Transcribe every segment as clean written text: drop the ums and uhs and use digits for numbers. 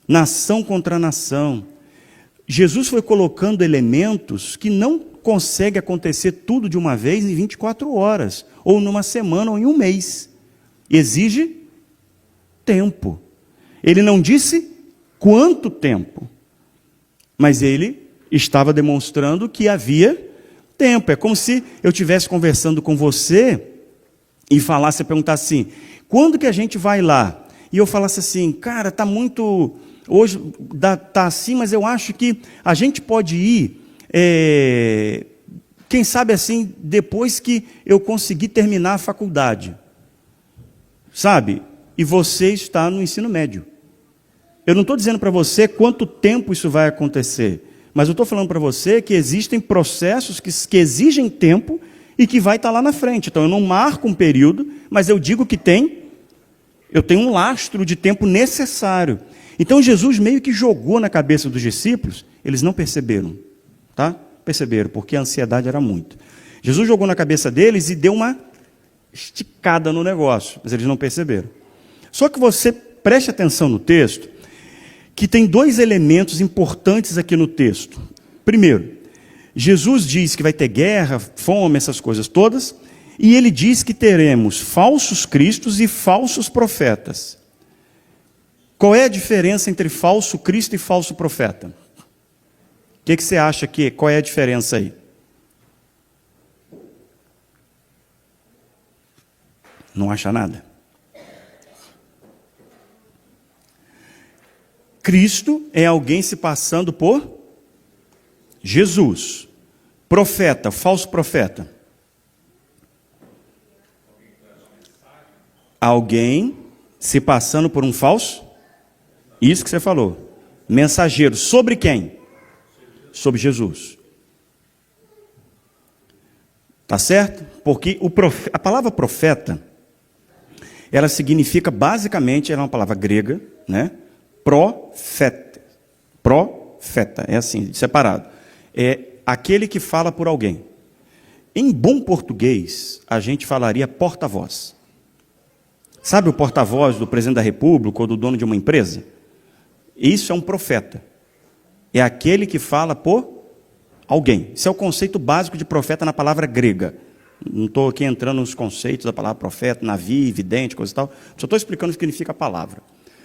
nação contra nação. Jesus foi colocando elementos que não consegue acontecer tudo de uma vez em 24 horas, ou numa semana, ou em um mês. Exige tempo. Ele não disse quanto tempo, mas ele estava demonstrando que havia tempo. É como se eu estivesse conversando com você e perguntasse assim, quando que a gente vai lá? E eu falasse assim, cara, está muito... Hoje está assim, mas eu acho que a gente pode ir, quem sabe assim, depois que eu conseguir terminar a faculdade. Sabe? E você está no ensino médio. Eu não estou dizendo para você quanto tempo isso vai acontecer, mas eu estou falando para você que existem processos que exigem tempo e que vai estar lá na frente. Então eu não marco um período, mas eu digo que eu tenho um lastro de tempo necessário. Então Jesus meio que jogou na cabeça dos discípulos, eles não perceberam, tá? Perceberam, porque a ansiedade era muito. Jesus jogou na cabeça deles e deu uma esticada no negócio, mas eles não perceberam. Só que você preste atenção no texto, que tem dois elementos importantes aqui no texto. Primeiro, Jesus diz que vai ter guerra, fome, essas coisas todas, e ele diz que teremos falsos cristos e falsos profetas. Qual é a diferença entre falso Cristo e falso profeta? O que você acha que? Qual é a diferença aí? Não acha nada? Cristo é alguém se passando por Jesus. Profeta, falso profeta. Alguém se passando por um falso? Isso que você falou. Mensageiro. Sobre quem? Sobre Jesus. Tá certo? Porque a palavra profeta, ela significa basicamente, ela é uma palavra grega, né? Profeta. Profeta. É assim, separado. É aquele que fala por alguém. Em bom português, a gente falaria porta-voz. Sabe o porta-voz do presidente da República ou do dono de uma empresa? Isso é um profeta. É aquele que fala por alguém. Esse é o conceito básico de profeta na palavra grega. Não estou aqui entrando nos conceitos da palavra profeta, navio, vidente, coisa e tal. Só estou explicando o que significa a palavra.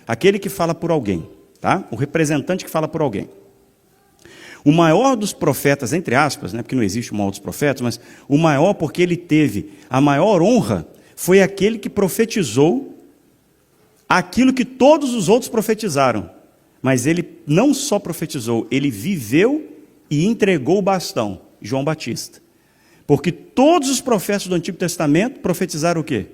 Aquele que fala por alguém. Tá? O representante que fala por alguém. O maior dos profetas, entre aspas, né, porque não existe o maior dos profetas, mas o maior porque ele teve a maior honra, foi aquele que profetizou aquilo que todos os outros profetizaram. Mas ele não só profetizou, ele viveu e entregou o bastão, João Batista. Porque todos os profetas do Antigo Testamento profetizaram o quê?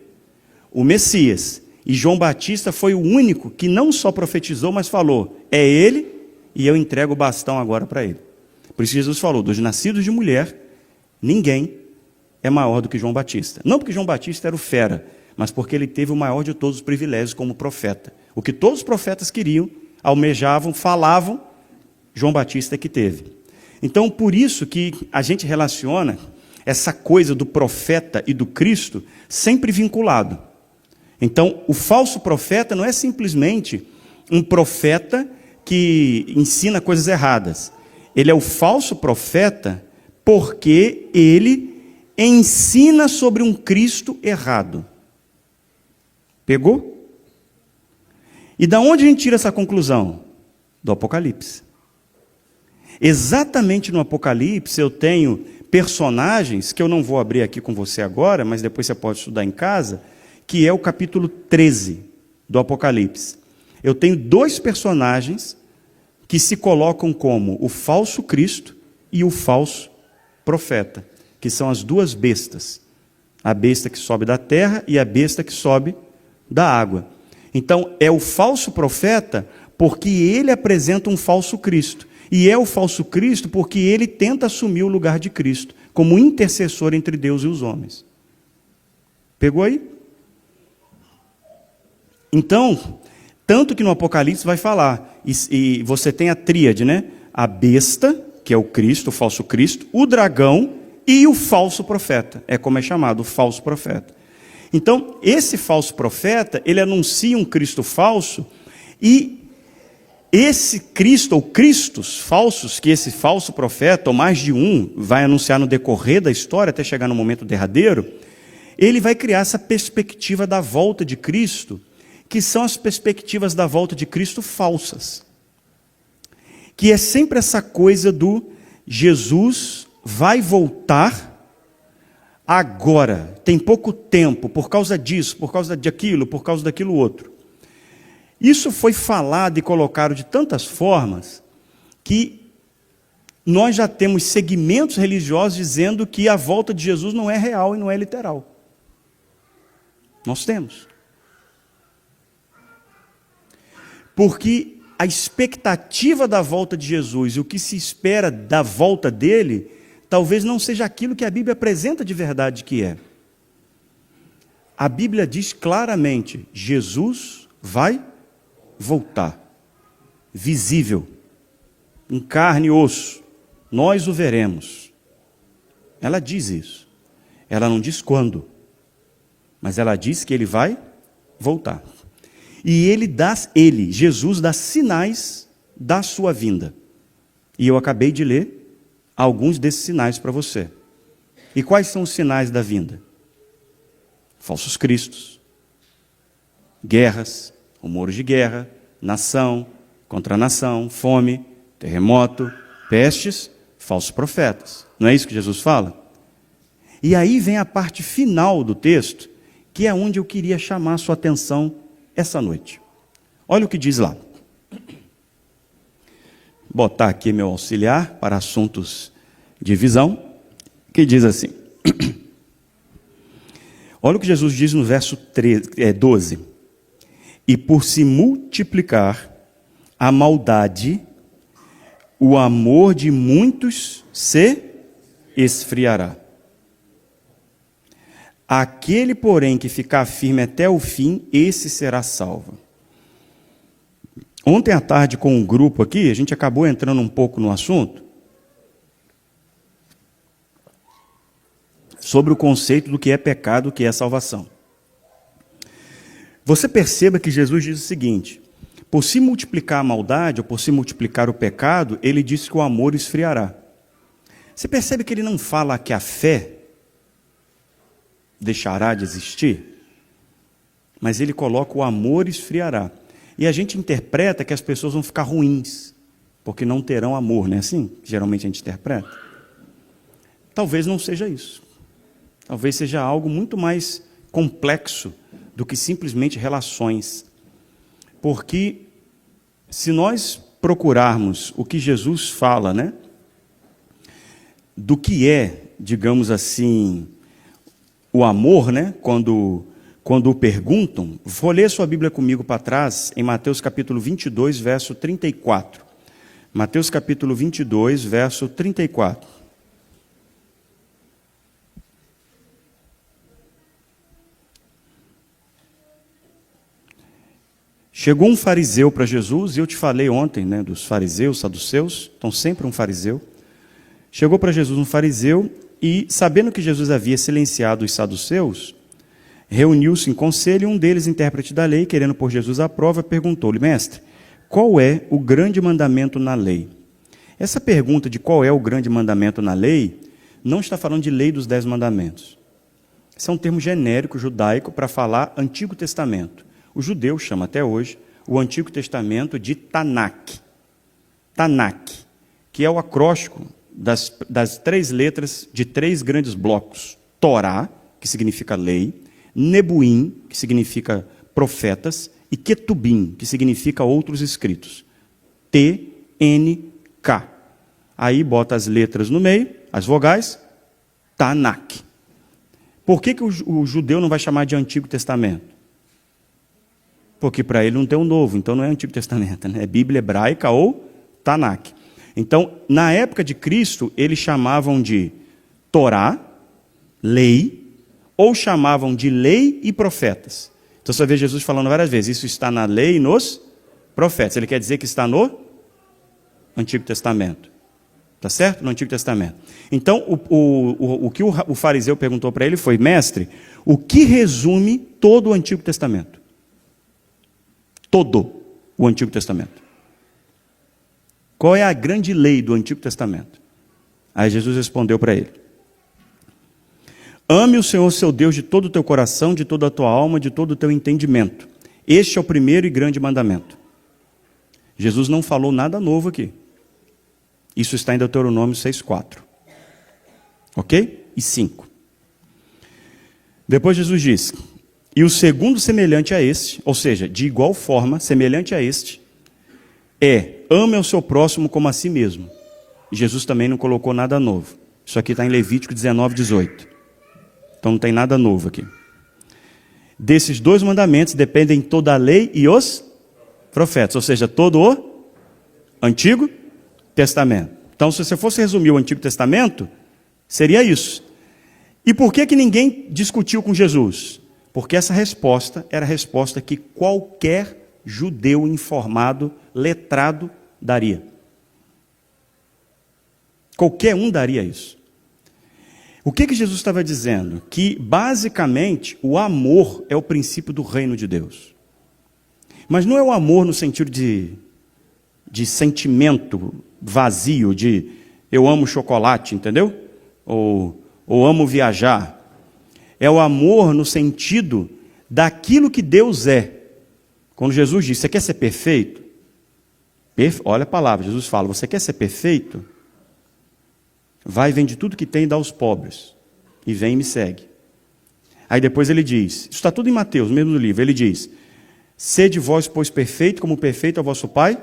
O Messias. E João Batista foi o único que não só profetizou, mas falou, é ele e eu entrego o bastão agora para ele. Por isso Jesus falou, dos nascidos de mulher, ninguém é maior do que João Batista. Não porque João Batista era o fera, mas porque ele teve o maior de todos os privilégios como profeta. O que todos os profetas queriam, almejavam, falavam, João Batista é que teve. Então, por isso que a gente relaciona essa coisa do profeta e do Cristo sempre vinculado. Então, o falso profeta não é simplesmente um profeta que ensina coisas erradas. Ele é o falso profeta porque ele ensina sobre um Cristo errado. Pegou? E da onde a gente tira essa conclusão? Do Apocalipse. Exatamente no Apocalipse eu tenho personagens, que eu não vou abrir aqui com você agora, mas depois você pode estudar em casa, que é o capítulo 13 do Apocalipse. Eu tenho dois personagens que se colocam como o falso Cristo e o falso profeta, que são as duas bestas. A besta que sobe da terra e a besta que sobe da água. Então, é o falso profeta porque ele apresenta um falso Cristo. E é o falso Cristo porque ele tenta assumir o lugar de Cristo, como intercessor entre Deus e os homens. Pegou aí? Então, tanto que no Apocalipse vai falar, e você tem a tríade, né? A besta, que é o Cristo, o falso Cristo, o dragão e o falso profeta. É como é chamado, o falso profeta. Então, esse falso profeta, ele anuncia um Cristo falso e esse Cristo, ou Cristos falsos, que esse falso profeta, ou mais de um, vai anunciar no decorrer da história, até chegar no momento derradeiro, ele vai criar essa perspectiva da volta de Cristo, que são as perspectivas da volta de Cristo falsas. Que é sempre essa coisa do Jesus vai voltar agora, tem pouco tempo, por causa disso, por causa daquilo, por causa daquilo outro. Isso foi falado e colocado de tantas formas que nós já temos segmentos religiosos dizendo que a volta de Jesus não é real e não é literal. Nós temos. Porque a expectativa da volta de Jesus e o que se espera da volta dele, talvez não seja aquilo que a Bíblia apresenta de verdade que é. A Bíblia diz claramente, Jesus vai voltar, visível, em carne e osso, nós o veremos. Ela diz isso. Ela não diz quando, mas ela diz que ele vai voltar. E Jesus dá sinais da sua vinda. E eu acabei de ler alguns desses sinais para você. E quais são os sinais da vinda? Falsos cristos, guerras, rumores de guerra, nação contra nação, fome, terremoto, pestes, falsos profetas. Não é isso que Jesus fala? E aí vem a parte final do texto, que é onde eu queria chamar a sua atenção essa noite. Olha o que diz lá. Vou botar aqui meu auxiliar para assuntos de visão, que diz assim. Olha o que Jesus diz no verso 12. E por se multiplicar a maldade, o amor de muitos se esfriará. Aquele, porém, que ficar firme até o fim, esse será salvo. Ontem à tarde, com um grupo aqui, a gente acabou entrando um pouco no assunto, sobre o conceito do que é pecado, o que é salvação. Você perceba que Jesus diz o seguinte, por se multiplicar a maldade, ou por se multiplicar o pecado, ele diz que o amor esfriará. Você percebe que ele não fala que a fé deixará de existir, mas ele coloca o amor esfriará. E a gente interpreta que as pessoas vão ficar ruins, porque não terão amor, não é assim? Geralmente a gente interpreta. Talvez não seja isso. Talvez seja algo muito mais complexo do que simplesmente relações. Porque se nós procurarmos o que Jesus fala, né, do que é, digamos assim, o amor, né, quando o perguntam, vou ler sua Bíblia comigo para trás, em Mateus capítulo 22, verso 34. Mateus capítulo 22, verso 34. Chegou um fariseu para Jesus, e eu te falei ontem, né, dos fariseus, saduceus, então sempre um fariseu. Chegou para Jesus um fariseu, e sabendo que Jesus havia silenciado os saduceus, reuniu-se em conselho, e um deles, intérprete da lei, querendo pôr Jesus à prova, perguntou-lhe, mestre, qual é o grande mandamento na lei? Essa pergunta de qual é o grande mandamento na lei, não está falando de lei dos 10 mandamentos. Esse é um termo genérico judaico para falar Antigo Testamento. O judeu chama até hoje o Antigo Testamento de Tanakh. Tanakh, que é o acróstico das 3 letras de 3 grandes blocos. Torá, que significa lei, Nebuim, que significa profetas, e Ketubim, que significa outros escritos. T-N-K. Aí bota as letras no meio, as vogais, Tanakh. Por que o judeu não vai chamar de Antigo Testamento? Porque para ele não tem um novo, então não é Antigo Testamento, né? É Bíblia hebraica ou Tanakh. Então, na época de Cristo, eles chamavam de Torá, lei, ou chamavam de lei e profetas. Então você vê Jesus falando várias vezes, isso está na lei e nos profetas. Ele quer dizer que está no Antigo Testamento. Está certo? No Antigo Testamento. Então, o que o fariseu perguntou para ele foi, mestre, o que resume todo o Antigo Testamento? Todo o Antigo Testamento. qual é a grande lei do Antigo Testamento? Aí Jesus respondeu para ele: ame o Senhor seu Deus de todo o teu coração, de toda a tua alma, de todo o teu entendimento. Este é o primeiro e grande mandamento. Jesus não falou nada novo aqui. Isso está em Deuteronômio 6:4. Ok? E 5. Depois Jesus diz: e o segundo semelhante a este, ou seja, de igual forma, semelhante a este, ame ao seu próximo como a si mesmo. E Jesus também não colocou nada novo. Isso aqui está em Levítico 19:18. Então não tem nada novo aqui. Desses dois mandamentos dependem toda a lei e os profetas, ou seja, todo o Antigo Testamento. Então, se você fosse resumir o Antigo Testamento, seria isso. E por que ninguém discutiu com Jesus? Porque essa resposta era a resposta que qualquer judeu informado, letrado, daria. Qualquer um daria isso. O que Jesus estava dizendo? Que, basicamente, o amor é o princípio do reino de Deus. Mas não é o amor no sentido de sentimento vazio, de eu amo chocolate, entendeu? Ou amo viajar. É o amor no sentido daquilo que Deus é. Quando Jesus diz, você quer ser perfeito? Olha a palavra, Jesus fala, você quer ser perfeito? Vai, vende tudo que tem e dá aos pobres. E vem e me segue. Aí depois ele diz, isso está tudo em Mateus, mesmo no livro, ele diz, sede vós, pois, perfeito, como perfeito é o vosso Pai,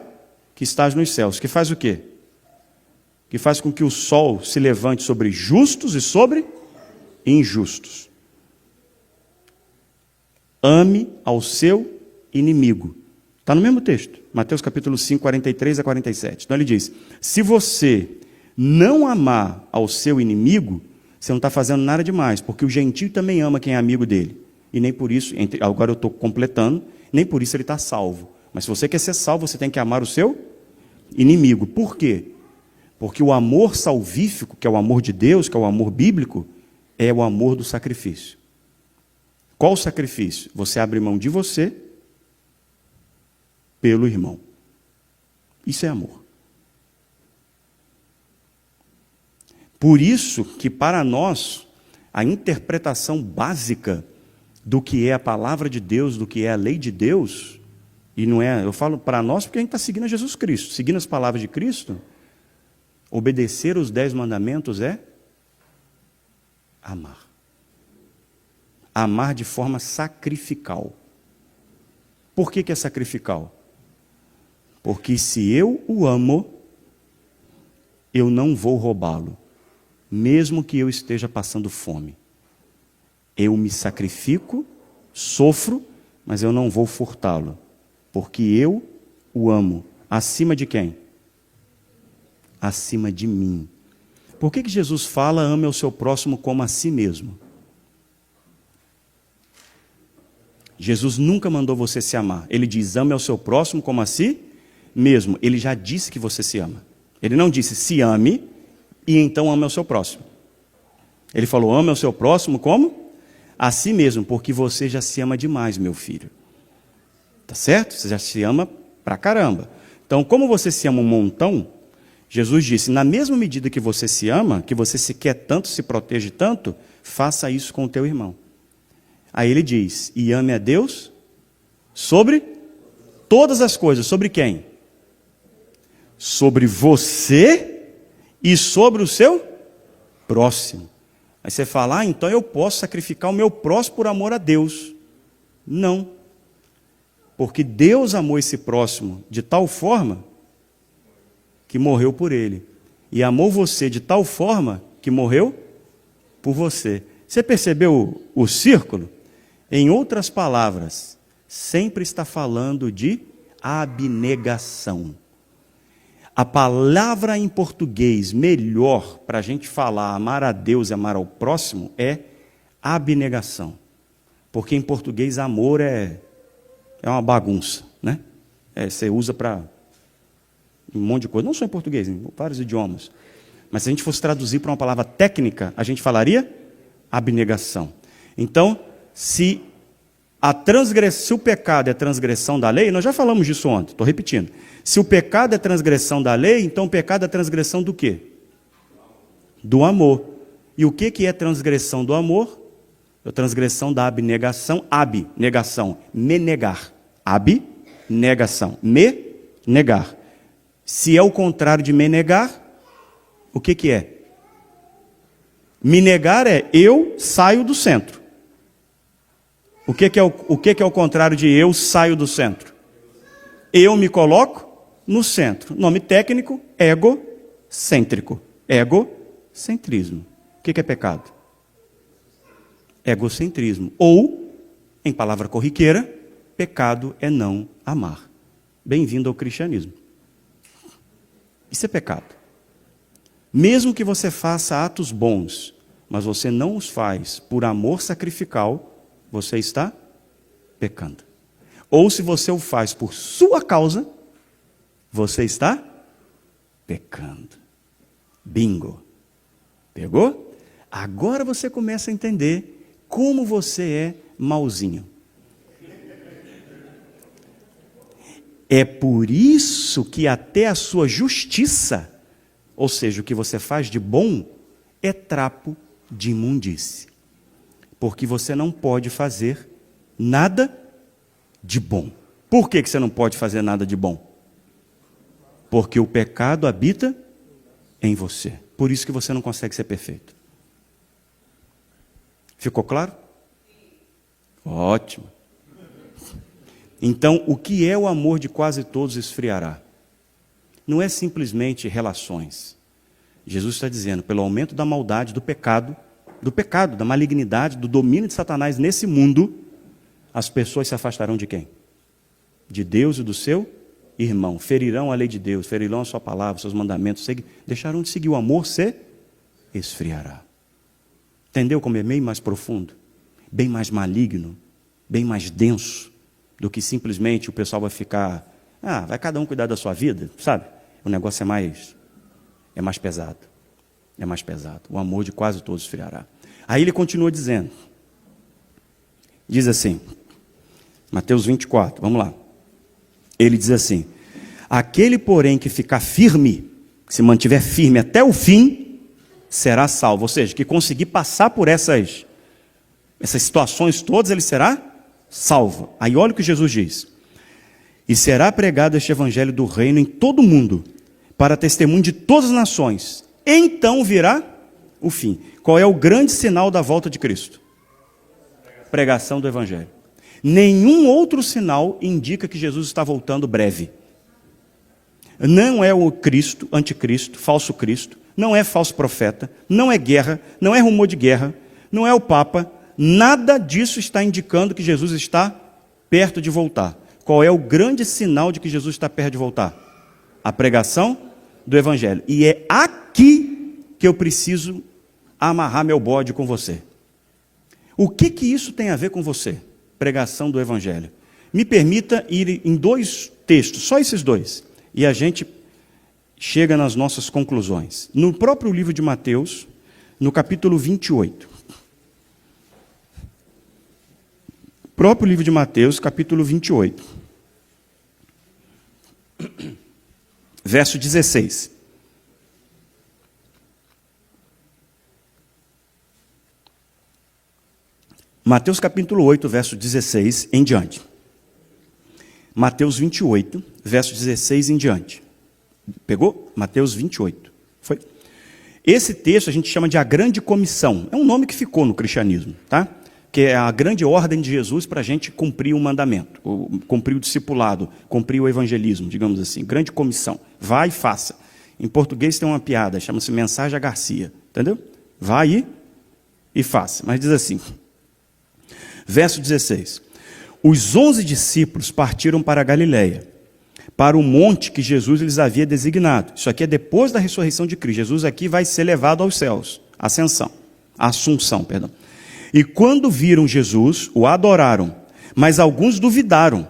que estás nos céus. Que faz o quê? Que faz com que o sol se levante sobre justos e sobre injustos. Ame ao seu inimigo. Está no mesmo texto, Mateus capítulo 5, 43 a 47. Então ele diz, se você não amar ao seu inimigo, você não está fazendo nada demais, porque o gentio também ama quem é amigo dele. E nem por isso, agora eu estou completando, nem por isso ele está salvo. Mas se você quer ser salvo, você tem que amar o seu inimigo. Por quê? Porque o amor salvífico, que é o amor de Deus, que é o amor bíblico, é o amor do sacrifício. Qual o sacrifício? Você abre mão de você pelo irmão. Isso é amor. Por isso que para nós, a interpretação básica do que é a palavra de Deus, do que é a lei de Deus, e não é, eu falo para nós porque a gente está seguindo a Jesus Cristo, seguindo as palavras de Cristo, obedecer os 10 mandamentos é amar. Amar de forma sacrificial. Por que é sacrificial? Porque se eu o amo, eu não vou roubá-lo, mesmo que eu esteja passando fome. Eu me sacrifico, sofro, mas eu não vou furtá-lo, porque eu o amo. Acima de quem? Acima de mim. Por que Jesus fala, ame ao seu próximo como a si mesmo? Jesus nunca mandou você se amar. Ele diz, ame ao seu próximo como a si mesmo. Ele já disse que você se ama. Ele não disse, se ame e então ame ao seu próximo. Ele falou, ame ao seu próximo como? A si mesmo, porque você já se ama demais, meu filho. Tá certo? Você já se ama pra caramba. Então, como você se ama um montão, Jesus disse, na mesma medida que você se ama, que você se quer tanto, se protege tanto, faça isso com o teu irmão. Aí ele diz, e ame a Deus sobre todas as coisas. Sobre quem? Sobre você e sobre o seu próximo. Aí você fala, então eu posso sacrificar o meu próximo por amor a Deus. Não. Porque Deus amou esse próximo de tal forma que morreu por ele. E amou você de tal forma que morreu por você. Você percebeu o círculo? Em outras palavras, sempre está falando de abnegação. A palavra em português melhor para a gente falar amar a Deus e amar ao próximo é abnegação. Porque em português amor é uma bagunça, né? Você usa para um monte de coisa, não só em português, em vários idiomas. Mas se a gente fosse traduzir para uma palavra técnica, a gente falaria abnegação. Então, se Se o pecado é transgressão da lei, nós já falamos disso ontem, estou repetindo. Se o pecado é transgressão da lei, então o pecado é transgressão do quê? Do amor. E o que é transgressão do amor? A transgressão da abnegação, negação, me negar. Negação, me negar. Se é o contrário de me negar, o que é? Me negar é eu saio do centro. O que é o contrário de eu saio do centro? Eu me coloco no centro. Nome técnico, egocêntrico. Egocentrismo. O que é pecado? Egocentrismo. Ou, em palavra corriqueira, pecado é não amar. Bem-vindo ao cristianismo. Isso é pecado. Mesmo que você faça atos bons, mas você não os faz por amor sacrificial, você está pecando. Ou se você o faz por sua causa, você está pecando. Bingo. Pegou? Agora você começa a entender como você é mauzinho. É por isso que até a sua justiça, ou seja, o que você faz de bom, é trapo de imundície. Porque você não pode fazer nada de bom. Por que você não pode fazer nada de bom? Porque o pecado habita em você. Por isso que você não consegue ser perfeito. Ficou claro? Ótimo. Então, o que é o amor de quase todos esfriará? Não é simplesmente relações. Jesus está dizendo, pelo aumento da maldade, do pecado, da malignidade, do domínio de Satanás nesse mundo, as pessoas se afastarão de quem? De Deus e do seu irmão. Ferirão a lei de Deus, ferirão a sua palavra, seus mandamentos, deixarão de seguir. O amor se esfriará. Entendeu como é bem mais profundo? Bem mais maligno, bem mais denso, do que simplesmente o pessoal vai ficar, vai cada um cuidar da sua vida, sabe? O negócio é mais pesado. É mais pesado. O amor de quase todos esfriará. Aí ele continua dizendo. Diz assim, Mateus 24, vamos lá. Ele diz assim, aquele, porém, que ficar firme, que se mantiver firme até o fim, será salvo. Ou seja, que conseguir passar por essas situações todas, ele será salvo. Aí olha o que Jesus diz. E será pregado este evangelho do reino em todo o mundo, para testemunho de todas as nações. Então virá o fim. Qual é o grande sinal da volta de Cristo? Pregação do evangelho. Nenhum outro sinal indica que Jesus está voltando breve. Não é o Cristo, anticristo, falso Cristo, não é falso profeta, não é guerra, não é rumor de guerra, não é o Papa, nada disso está indicando que Jesus está perto de voltar. Qual é o grande sinal de que Jesus está perto de voltar? A pregação do evangelho. E é aqui que eu preciso amarrar meu bode com você. O que isso tem a ver com você? Pregação do evangelho. Me permita ir em 2 textos, só esses 2, e a gente chega nas nossas conclusões. No próprio livro de Mateus, no capítulo 28. Próprio livro de Mateus, capítulo 28. Verso 16. Mateus capítulo 8, verso 16 em diante. Mateus 28, verso 16 em diante. Pegou? Mateus 28. Foi? Esse texto a gente chama de a grande comissão. É um nome que ficou no cristianismo, tá? Que é a grande ordem de Jesus para a gente cumprir o mandamento, cumprir o discipulado, cumprir o evangelismo, digamos assim. Grande comissão. Vai e faça. Em português tem uma piada, chama-se mensagem a Garcia. Entendeu? Vai e faça. Mas diz assim... Verso 16. Os 11 discípulos partiram para a Galileia, para o monte que Jesus lhes havia designado. Isso aqui é depois da ressurreição de Cristo. Jesus aqui vai ser levado aos céus. Assunção, perdão. E quando viram Jesus, o adoraram, mas alguns duvidaram.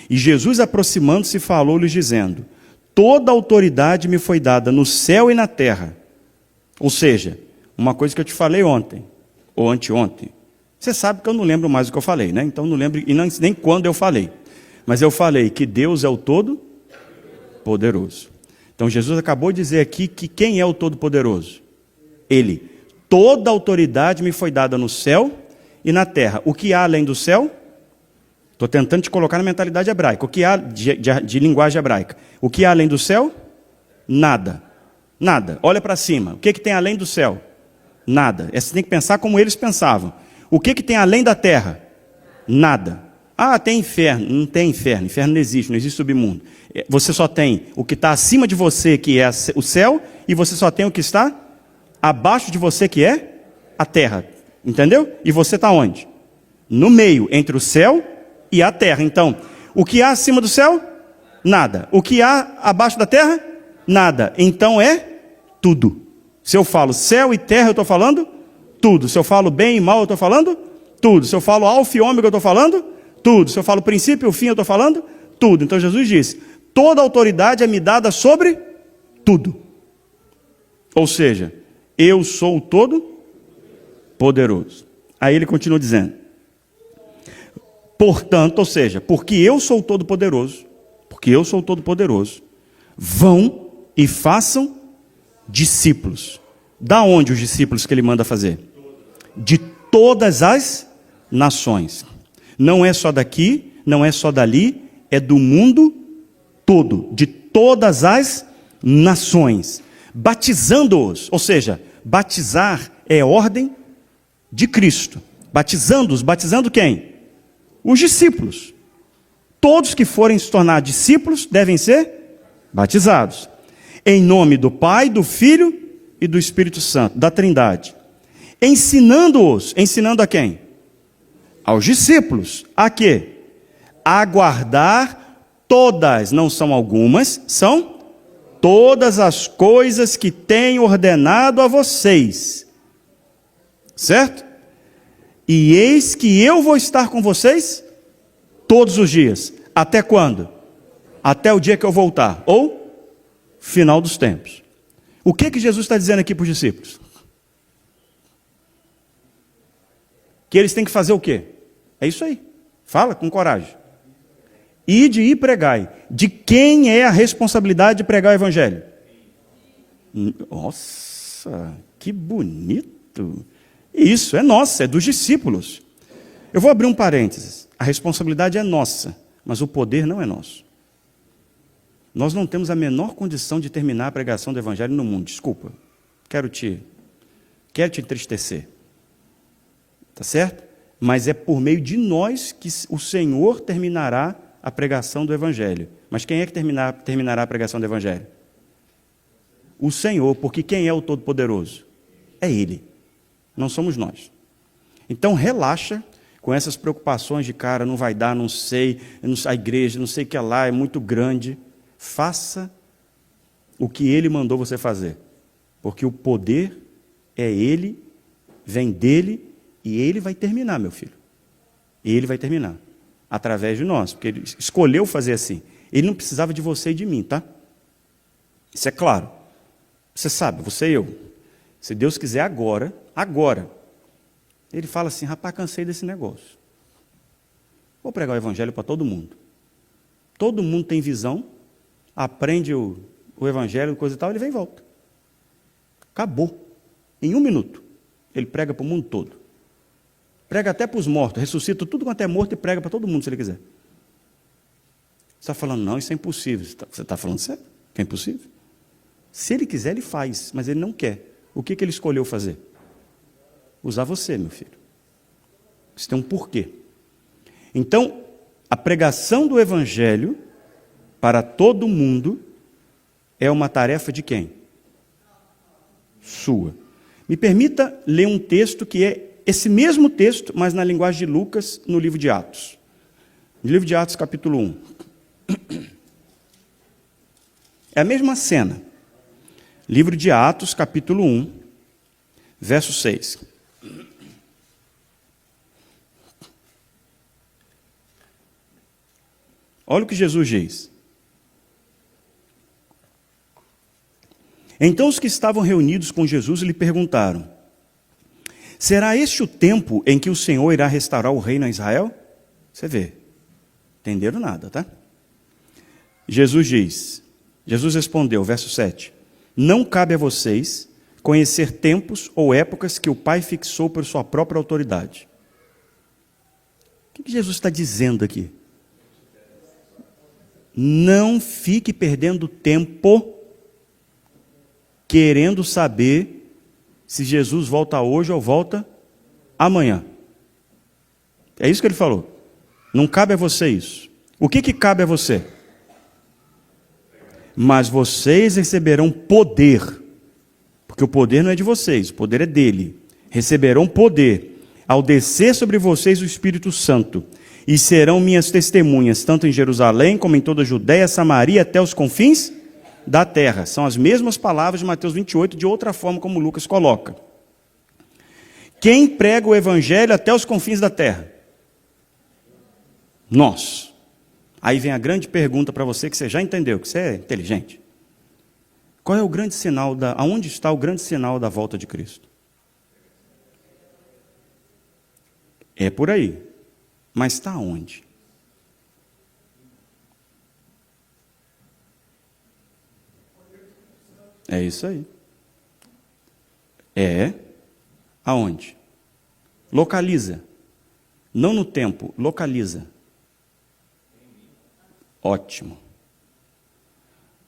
E Jesus, aproximando-se, falou-lhes dizendo, toda autoridade me foi dada no céu e na terra. Ou seja, uma coisa que eu te falei ontem, ou anteontem, Você sabe que eu não lembro mais o que eu falei, né? Então não lembro e nem quando eu falei. Mas eu falei que Deus é o Todo-Poderoso. Então Jesus acabou de dizer aqui que quem é o Todo-Poderoso? Ele. Toda autoridade me foi dada no céu e na terra. O que há além do céu? Estou tentando te colocar na mentalidade hebraica. O que há de linguagem hebraica? O que há além do céu? Nada. Nada. Olha para cima. O que tem além do céu? Nada. Você tem que pensar como eles pensavam. O que tem além da terra? Nada. Ah, tem inferno. Não tem inferno. Inferno não existe submundo. Você só tem o que está acima de você, que é o céu, e você só tem o que está abaixo de você, que é a terra. Entendeu? E você está onde? No meio, entre o céu e a terra. Então, o que há acima do céu? Nada. O que há abaixo da terra? Nada. Então é tudo. Se eu falo céu e terra, eu estou falando tudo. Se eu falo bem e mal, eu estou falando tudo. Se eu falo alfa e ômega, eu estou falando tudo. Se eu falo princípio e o fim, eu estou falando tudo. Então Jesus disse, toda autoridade é me dada sobre tudo. Ou seja, eu sou o Todo-Poderoso. Aí ele continua dizendo, portanto, ou seja, porque eu sou o Todo-Poderoso, vão e façam discípulos. Da onde os discípulos que ele manda fazer? De todas as nações. Não é só daqui, não é só dali, é do mundo todo, de todas as nações, batizando-os, ou seja, batizar é ordem de Cristo. Batizando-os, batizando quem? Os discípulos. Todos que forem se tornar discípulos devem ser batizados. Em nome do Pai, do Filho e do Espírito Santo, da Trindade. Ensinando-os, ensinando a quem? Aos discípulos. A quê? A guardar todas, não são algumas, são todas as coisas que tenho ordenado a vocês. Certo? E eis que eu vou estar com vocês todos os dias. Até quando? Até o dia que eu voltar. Ou final dos tempos. O que Jesus está dizendo aqui para os discípulos? Que eles têm que fazer o quê? É isso aí. Fala com coragem. Ide e pregai. De quem é a responsabilidade de pregar o evangelho? Nossa, que bonito. Isso, é nossa, é dos discípulos. Eu vou abrir um parênteses. A responsabilidade é nossa, mas o poder não é nosso. Nós não temos a menor condição de terminar a pregação do evangelho no mundo. Desculpa, quero te entristecer. Tá certo? Mas é por meio de nós que o Senhor terminará a pregação do evangelho. Mas quem é que terminará a pregação do evangelho? O Senhor, porque quem é o Todo-Poderoso? É Ele. Não somos nós. Então relaxa com essas preocupações de cara, não vai dar, não sei, a igreja, não sei o que é lá, é muito grande. Faça o que Ele mandou você fazer. Porque o poder é Ele, vem dEle, e Ele vai terminar, meu filho. Ele vai terminar. Através de nós, porque Ele escolheu fazer assim. Ele não precisava de você e de mim, tá? Isso é claro. Você sabe, você e eu. Se Deus quiser agora, Ele fala assim, rapaz, cansei desse negócio. Vou pregar o evangelho para todo mundo. Todo mundo tem visão, aprende o evangelho, coisa e tal, ele vem e volta. Acabou. Em 1 minuto, ele prega para o mundo todo. Prega até para os mortos, ressuscita tudo quanto é morto e prega para todo mundo, se ele quiser. Você está falando, não, isso é impossível. Você está falando sério? Que é impossível? Se ele quiser, ele faz, mas ele não quer. O que ele escolheu fazer? Usar você, meu filho. Isso tem um porquê. Então, a pregação do evangelho para todo mundo é uma tarefa de quem? Sua. Me permita ler um texto que é esse mesmo texto, mas na linguagem de Lucas, no livro de Atos. No livro de Atos, capítulo 1. É a mesma cena. Livro de Atos, capítulo 1, verso 6. Olha o que Jesus diz. Então os que estavam reunidos com Jesus lhe perguntaram, Será este o tempo em que o Senhor irá restaurar o reino a Israel? Você vê, entenderam nada, tá? Jesus respondeu, verso 7, não cabe a vocês conhecer tempos ou épocas que o Pai fixou por sua própria autoridade. O que Jesus está dizendo aqui? Não fique perdendo tempo querendo saber se Jesus volta hoje ou volta amanhã. É isso que ele falou. Não cabe a você isso. O que cabe a você? Mas vocês receberão poder, porque o poder não é de vocês, o poder é dele. Receberão poder ao descer sobre vocês o Espírito Santo, e serão minhas testemunhas, tanto em Jerusalém como em toda a Judéia, Samaria, até os confins da terra. São as mesmas palavras de Mateus 28, de outra forma como Lucas coloca. Quem prega o evangelho até os confins da terra? Nós. Aí vem a grande pergunta para você, que você já entendeu, que você é inteligente. Qual é o grande sinal aonde está o grande sinal da volta de Cristo? É por aí. Mas está onde? É isso aí. É aonde? Localiza. Não no tempo, localiza. Ótimo.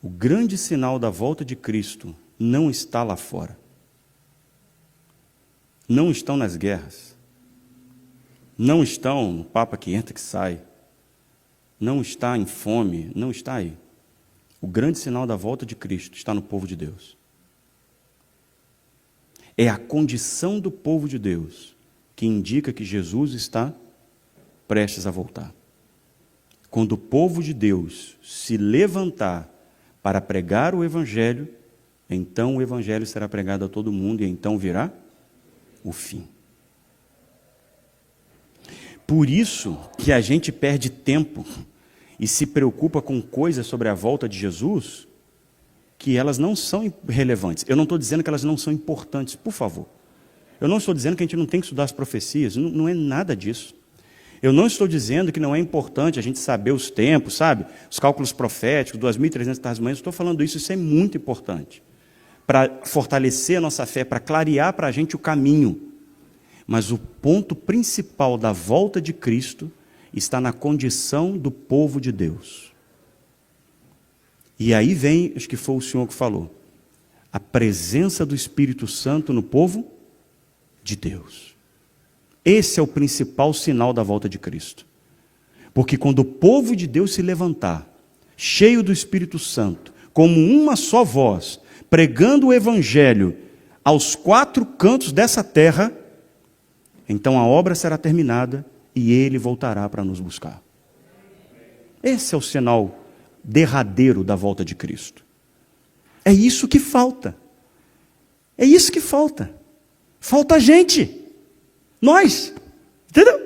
O grande sinal da volta de Cristo não está lá fora. Não estão nas guerras. Não estão no papa que entra e que sai. Não está em fome, não está aí. O grande sinal da volta de Cristo está no povo de Deus. É a condição do povo de Deus que indica que Jesus está prestes a voltar. Quando o povo de Deus se levantar para pregar o Evangelho, então o Evangelho será pregado a todo mundo e então virá o fim. Por isso que a gente perde tempo e se preocupa com coisas sobre a volta de Jesus que elas não são relevantes. Eu não estou dizendo que elas não são importantes, por favor. Eu não estou dizendo que a gente não tem que estudar as profecias, não é nada disso. Eu não estou dizendo que não é importante a gente saber os tempos, sabe? Os cálculos proféticos, 2.300 tardes manhãs, eu estou falando isso é muito importante. Para fortalecer a nossa fé, para clarear para a gente o caminho. Mas o ponto principal da volta de Cristo está na condição do povo de Deus. E aí vem, acho que foi o Senhor que falou, a presença do Espírito Santo no povo de Deus. Esse é o principal sinal da volta de Cristo. Porque quando o povo de Deus se levantar, cheio do Espírito Santo, como uma só voz, pregando o Evangelho aos 4 cantos dessa terra, então a obra será terminada e ele voltará para nos buscar. Esse é o sinal derradeiro da volta de Cristo. É isso que falta. É isso que falta. Falta a gente. Nós. Entendeu?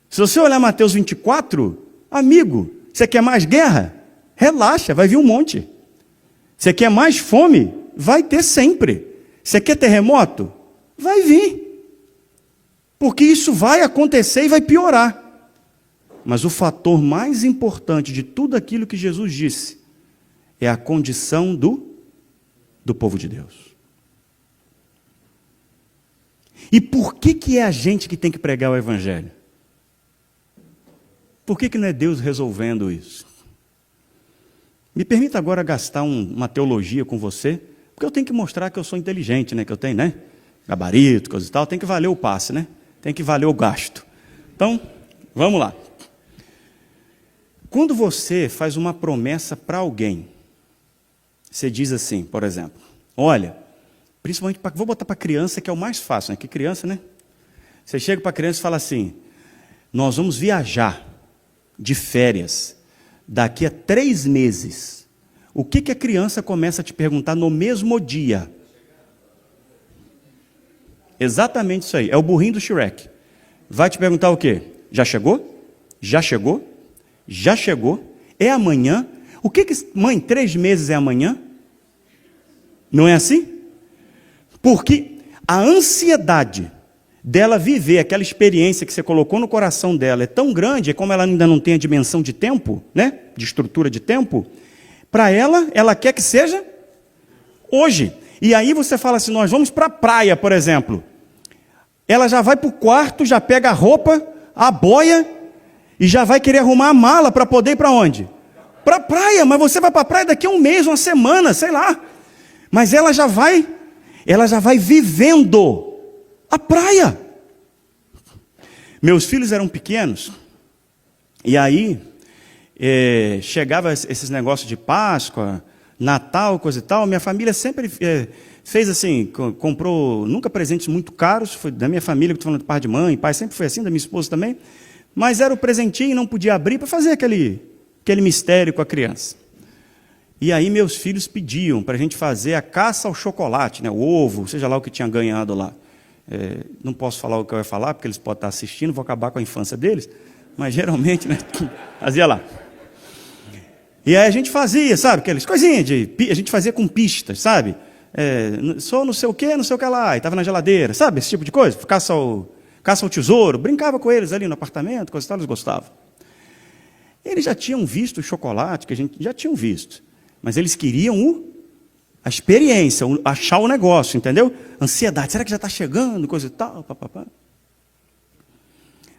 Se você olhar Mateus 24, amigo, você quer mais guerra? Relaxa, vai vir um monte. Você quer mais fome? Vai ter sempre. Você quer terremoto? Vai vir. Porque isso vai acontecer e vai piorar. Mas o fator mais importante de tudo aquilo que Jesus disse é a condição do povo de Deus. E por que é a gente que tem que pregar o Evangelho? Por que não é Deus resolvendo isso? Me permita agora gastar uma teologia com você, porque eu tenho que mostrar que eu sou inteligente, né? Que eu tenho, né? Gabarito, coisa e tal, tem que valer o passe, né? Tem que valer o gasto. Então, vamos lá. Quando você faz uma promessa para alguém, você diz assim, por exemplo, olha, principalmente, vou botar para criança, que é o mais fácil, né? Que criança, né? Você chega para a criança e fala assim, nós vamos viajar de férias daqui a 3 meses. O que a criança começa a te perguntar no mesmo dia? Exatamente isso aí, é o burrinho do Shrek. Vai te perguntar o quê? Já chegou? Já chegou? Já chegou? É amanhã? O que mãe, 3 meses é amanhã? Não é assim? Porque a ansiedade dela viver aquela experiência que você colocou no coração dela é tão grande, é como ela ainda não tem a dimensão de tempo, né? De estrutura de tempo, para ela quer que seja hoje. E aí você fala assim, nós vamos para a praia, por exemplo. Ela já vai para o quarto, já pega a roupa, a boia, e já vai querer arrumar a mala para poder ir para onde? Para a praia, mas você vai para a praia daqui a um mês, uma semana, sei lá. Mas ela já vai vivendo a praia. Meus filhos eram pequenos, e aí chegava esses negócios de Páscoa, Natal, coisa e tal. Minha família sempre fez assim, comprou nunca presentes muito caros, foi da minha família, que estou falando de pai de mãe, pai, sempre foi assim, da minha esposa também, mas era o presentinho e não podia abrir para fazer aquele mistério com a criança. E aí meus filhos pediam para a gente fazer a caça ao chocolate, né, o ovo, seja lá o que tinha ganhado lá. Não posso falar o que eu ia falar, porque eles podem estar assistindo, vou acabar com a infância deles, mas geralmente, né, fazia lá. E aí a gente fazia, sabe, aquelas coisinhas a gente fazia com pistas, sabe? Sou não sei o que lá, e estava na geladeira, sabe, esse tipo de coisa, caça ao tesouro, brincava com eles ali no apartamento, coisa e tal, eles gostavam. Eles já tinham visto o chocolate, que a gente já tinham visto, mas eles queriam a experiência, achar o negócio, entendeu? Ansiedade, será que já está chegando, coisa e tal, papapá.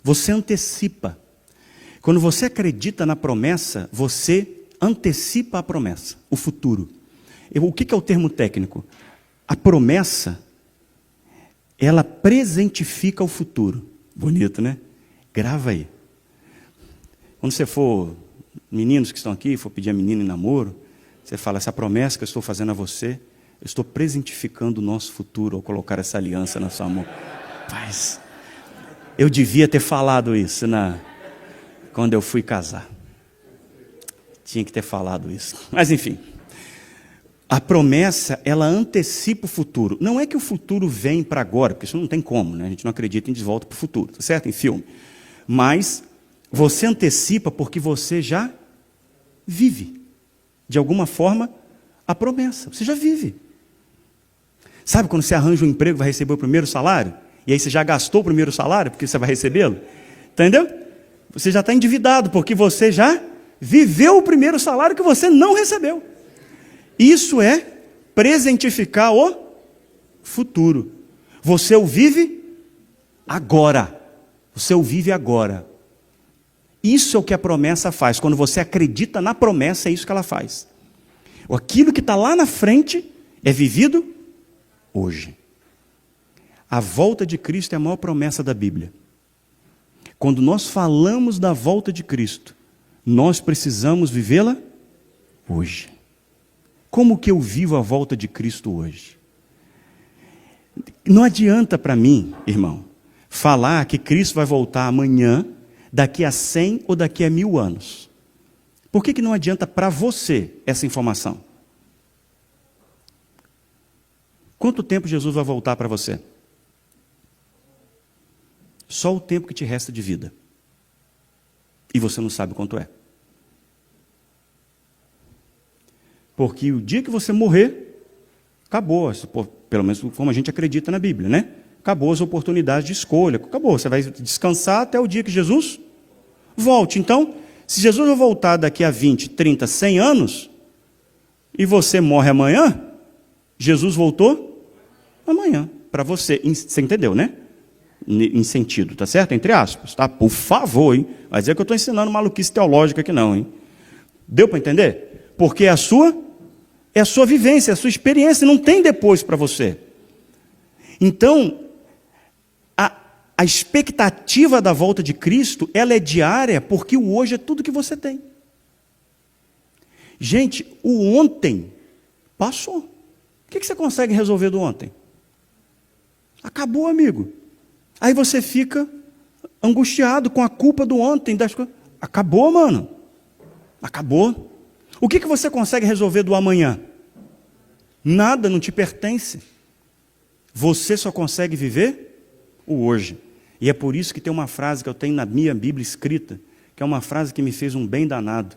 Você antecipa. Quando você acredita na promessa, você antecipa a promessa, o futuro. O que é o termo técnico? A promessa, ela presentifica o futuro. Bonito, né? Grava aí. Quando você for, meninos que estão aqui, for pedir a menina em namoro, você fala, essa promessa que eu estou fazendo a você, eu estou presentificando o nosso futuro ao colocar essa aliança na sua mão. Paz, eu devia ter falado isso quando eu fui casar. Tinha que ter falado isso. Mas enfim, a promessa, ela antecipa o futuro. Não é que o futuro vem para agora, porque isso não tem como, né? A gente não acredita em de volta para o futuro, tá certo? Em filme. Mas você antecipa porque você já vive, de alguma forma, a promessa. Você já vive. Sabe quando você arranja um emprego, vai receber o primeiro salário? E aí você já gastou o primeiro salário, porque você vai recebê-lo? Entendeu? Você já está endividado, porque você já viveu o primeiro salário que você não recebeu. Isso é presentificar o futuro. Você o vive agora. Você o vive agora. Isso é o que a promessa faz. Quando você acredita na promessa, é isso que ela faz. Aquilo que está lá na frente é vivido hoje. A volta de Cristo é a maior promessa da Bíblia. Quando nós falamos da volta de Cristo, nós precisamos vivê-la hoje. Como que eu vivo a volta de Cristo hoje? Não adianta para mim, irmão, falar que Cristo vai voltar amanhã, daqui a 100 ou daqui a 1000 anos. Por que não adianta para você essa informação? Quanto tempo Jesus vai voltar para você? Só o tempo que te resta de vida. E você não sabe quanto é. Porque o dia que você morrer, acabou, pelo menos como a gente acredita na Bíblia, né? Acabou as oportunidades de escolha, acabou, você vai descansar até o dia que Jesus volte. Então, se Jesus vai voltar daqui a 20, 30, 100 anos, e você morre amanhã, Jesus voltou amanhã, para você. Você entendeu, né? Em sentido, tá certo? Entre aspas, tá? Por favor, hein? Vai dizer que eu estou ensinando maluquice teológica aqui não, hein? Deu para entender? Porque é a sua vivência, é a sua experiência, não tem depois para você. Então, a expectativa da volta de Cristo, ela é diária, porque o hoje é tudo que você tem. Gente, o ontem passou. O que você consegue resolver do ontem? Acabou, amigo. Aí você fica angustiado com a culpa do ontem. Acabou, mano. Acabou. O que você consegue resolver do amanhã? Nada, não te pertence. Você só consegue viver o hoje. E é por isso que tem uma frase que eu tenho na minha Bíblia escrita, que é uma frase que me fez um bem danado,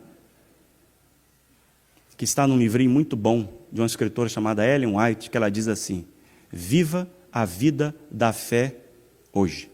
que está num livrinho muito bom, de uma escritora chamada Ellen White, que ela diz assim: viva a vida da fé hoje.